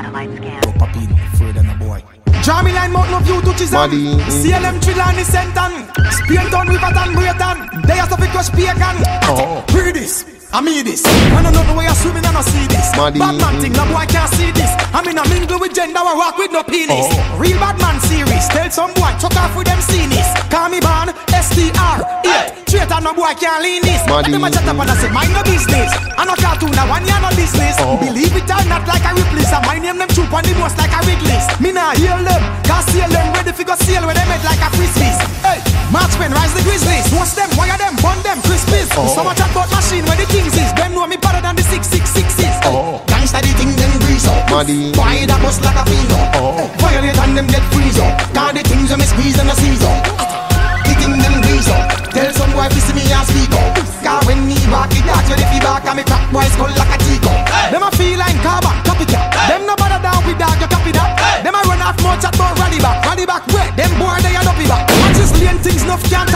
satellite scan. Oh, papi, afraid of no boy. Jamie line mount no view to Chisholm. CLM Trelawney Senton. Spaintown, Riverton, Brayton. They are stuff it was pagan. Read this, I mean this. I don't know the way I swimming and I see this. Bad man thing, no boy can't see this. I mean I mingle with gender, I walk with no penis. Real bad man series. Tell some boy, chuck off with them scenes. Call me ban, STR. Yeah, traitor no boy can't lean this. Them a chat up and I say mind no business. I no cartoon, I want you no business. Believe it or not like a Ripley's. I my name them troop on the most like a Wrigley's. Me nah heal them, cause seal them ready for go seal when they made like a frisbees. Hey, Marksmen rise the Grizzlies. Watch them, wire them, bun them, crispies. So much about machine where the things is. Them know me better than the 666s. Gangsta the thing them breeze up. Why that bust like a fiend up. Violate and them get freeze up. Cause the things them squeeze and the seize up. The thing them breeze up. Tell some boy to see me and speak up. Cause when me walk it out, you the feedback and me crack boy skull like a teacup. Them a feel like carbon, copycat. Them no bother down with dog, you copy that. Them a run off more chat about rally back where them boy they a dopey back. Watch this lane things enough can't